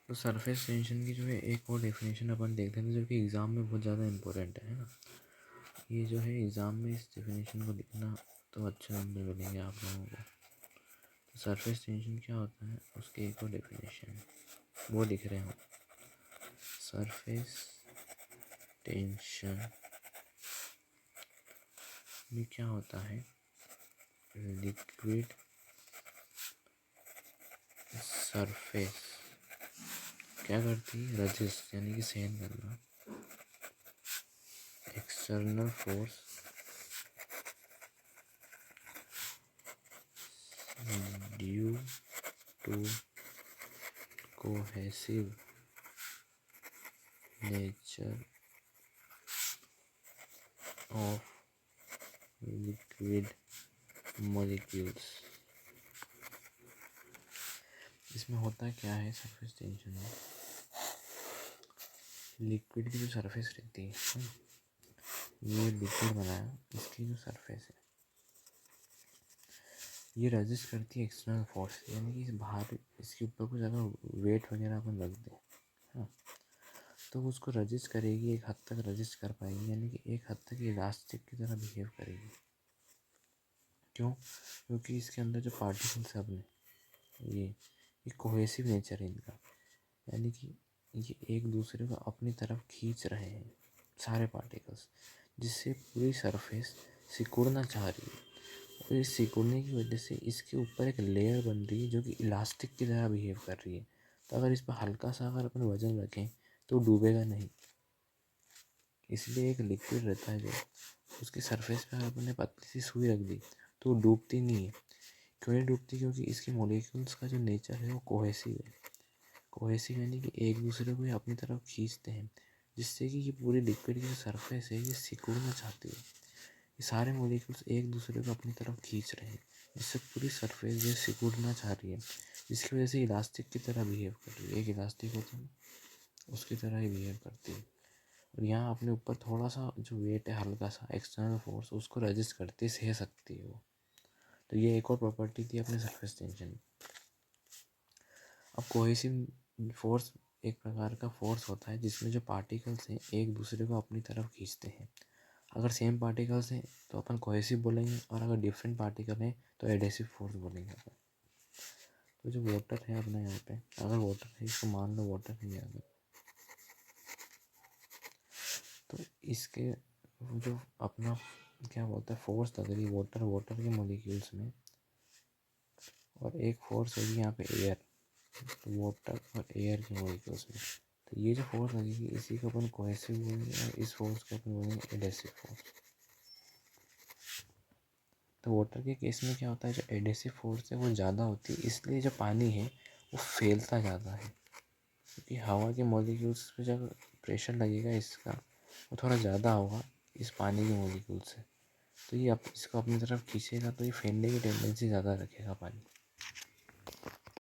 तो surface tension की जो है एक और डेफिनेशन अपन देख लेते हैं, जो कि एग्ज़ाम में बहुत ज़्यादा इम्पोर्टेंट है ना। ये जो है एग्ज़ाम में इस डेफिनेशन को लिखना तो अच्छे नंबर मिलेंगे आप लोगों को। तो सरफेस टेंशन क्या होता है उसकी एक और डेफिनेशन वो लिख रहे हो। सरफेस टेंशन में क्या होता है, लिक्विड सरफेस क्या करती है, रजिस्ट यानी कि सहन करना external force due to cohesive nature of liquid molecules. इसमें होता क्या है सरफेस टेंशन में, लिक्विड की जो सरफेस रहती है, ये लिक्विड बनाया, इसकी जो सरफेस है ये रेजिस्ट करती है एक्सटर्नल फोर्स, यानी कि बाहर इसके ऊपर कुछ अगर वेट वगैरह अपन रख दें, हाँ, तो उसको रजिस्ट करेगी, एक हद तक रजिस्ट कर पाएगी, यानी कि एक हद तक इलास्टिक की तरह बिहेव करेगी। क्यों? क्योंकि इसके अंदर जो पार्टिकल्स है अपने ये कोहेसिव नेचर है इनका, यानी कि ये एक दूसरे को अपनी तरफ खींच रहे हैं सारे पार्टिकल्स, जिससे पूरी सरफेस सिकुड़ना चाह रही है। और इस सिकुड़ने की वजह से इसके ऊपर एक लेयर बन रही है जो कि इलास्टिक की तरह बिहेव कर रही है। तो अगर इस पर हल्का सा अगर अपन वजन रखें तो डूबेगा नहीं। इसलिए एक लिक्विड रहता है जो उसकी सरफेस पे अगर अपन ने पतली सी सुई रख दी तो वो डूबती नहीं है। क्यों नहीं डूबती? क्योंकि इसके मॉलिक्यूल्स का जो नेचर है वो कोहेसिव है। कोहेसिव यानी कि एक दूसरे को ये अपनी तरफ खींचते हैं, जिससे कि ये पूरी लिक्विड की जो सरफेस है ये सिकुड़ना चाहती है। ये सारे मॉलिक्यूल्स एक दूसरे को अपनी तरफ खींच रहे हैं, जिससे पूरी सरफेस ये सिकुड़ना चाह रही है, जिसकी वजह से इलास्टिक की तरह बिहेव कर रही है। एक इलास्टिक होता है उसकी तरह ही बिहेव करती है। और यहाँ अपने ऊपर थोड़ा सा जो वेट है हल्का सा एक्सटर्नल फोर्स उसको रजिस्ट करती सह सकती है वो। तो ये एक और प्रॉपर्टी थी अपने सरफेस टेंशन की। अब कोहेसिव फोर्स एक प्रकार का फोर्स होता है जिसमें जो पार्टिकल्स हैं एक दूसरे को अपनी तरफ खींचते हैं। अगर सेम पार्टिकल्स हैं तो अपन कोहेसिव बोलेंगे, और अगर डिफरेंट पार्टिकल हैं तो एडेसिव फोर्स बोलेंगे अपन। तो जो वाटर है अपना यहाँ पे, अगर वाटर है, इसको मान लो वाटर है अगर, तो इसके जो अपना क्या बोलता है फोर्स लग रही है वाटर के मॉलिक्यूल्स में, और एक फोर्स होगी यहाँ पे एयर, तो वाटर और एयर के मॉलिक्यूल्स में। तो ये जो फोर्स लगेगी इसी को अपन कोहेसिव बोलेंगे, और इस फोर्स को अपन बोलेंगे एडेसिव फोर्स। तो वाटर के केस में क्या होता है, जो एडेसिव फोर्स है वो ज़्यादा होती है, इसलिए जो पानी है वो फैलता ज़्यादा है, क्योंकि हवा के मॉलिक्यूल्स पे जब प्रेशर लगेगा इसका वो थोड़ा ज़्यादा होगा इस पानी के मॉलिक्यूल से, तो ये इसको अपनी तरफ खींचेगा तो ये फैलने की टेंडेंसी ज़्यादा रखेगा पानी।